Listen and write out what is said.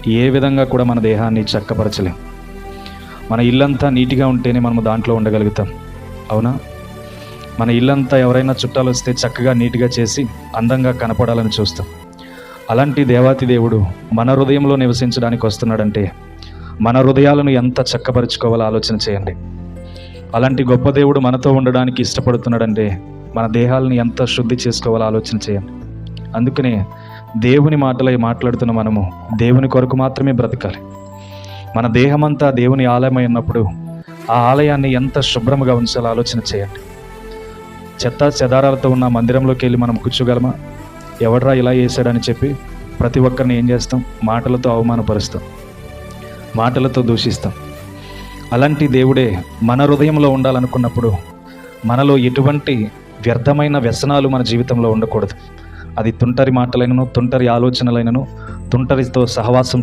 ఏ విధంగా కూడా మన దేహాన్ని చక్కపరచలేం. మన ఇల్లంతా నీట్గా ఉంటేనే మనము దాంట్లో ఉండగలుగుతాం. అవునా? మన ఇల్లంతా ఎవరైనా చుట్టాలు వస్తే చక్కగా నీట్గా చేసి అందంగా కనపడాలని చూస్తాం. అలాంటి దేవాతి దేవుడు మన హృదయంలో నివసించడానికి వస్తున్నాడంటే మన హృదయాలను ఎంత చక్కపరుచుకోవాలో ఆలోచన చేయండి. అలాంటి గొప్ప దేవుడు మనతో ఉండడానికి ఇష్టపడుతున్నాడంటే మన దేహాలను ఎంత శుద్ధి చేసుకోవాలో ఆలోచన చేయండి. అందుకనే దేవుని మాటలై మాట్లాడుతున్న మనము దేవుని కొరకు మాత్రమే బ్రతకాలి. మన దేహమంతా దేవుని ఆలయమై ఉన్నప్పుడు ఆ ఆలయాన్ని ఎంత శుభ్రంగా ఉంచాలో ఆలోచన చేయండి. చెత్త చెదారాలతో ఉన్న మందిరంలోకి వెళ్ళి మనం కూర్చోగలమా? ఎవడ్రా ఇలా వేసాడని చెప్పి ప్రతి ఒక్కరిని ఏం చేస్తాం? మాటలతో అవమానపరుస్తాం, మాటలతో దూషిస్తాం. అలాంటి దేవుడే మన హృదయంలో ఉండాలనుకున్నప్పుడు మనలో ఎటువంటి వ్యర్థమైన వ్యసనాలు మన జీవితంలో ఉండకూడదు. అది తుంటరి మాటలైనను, తుంటరి ఆలోచనలైనను, తుంటరితో సహవాసం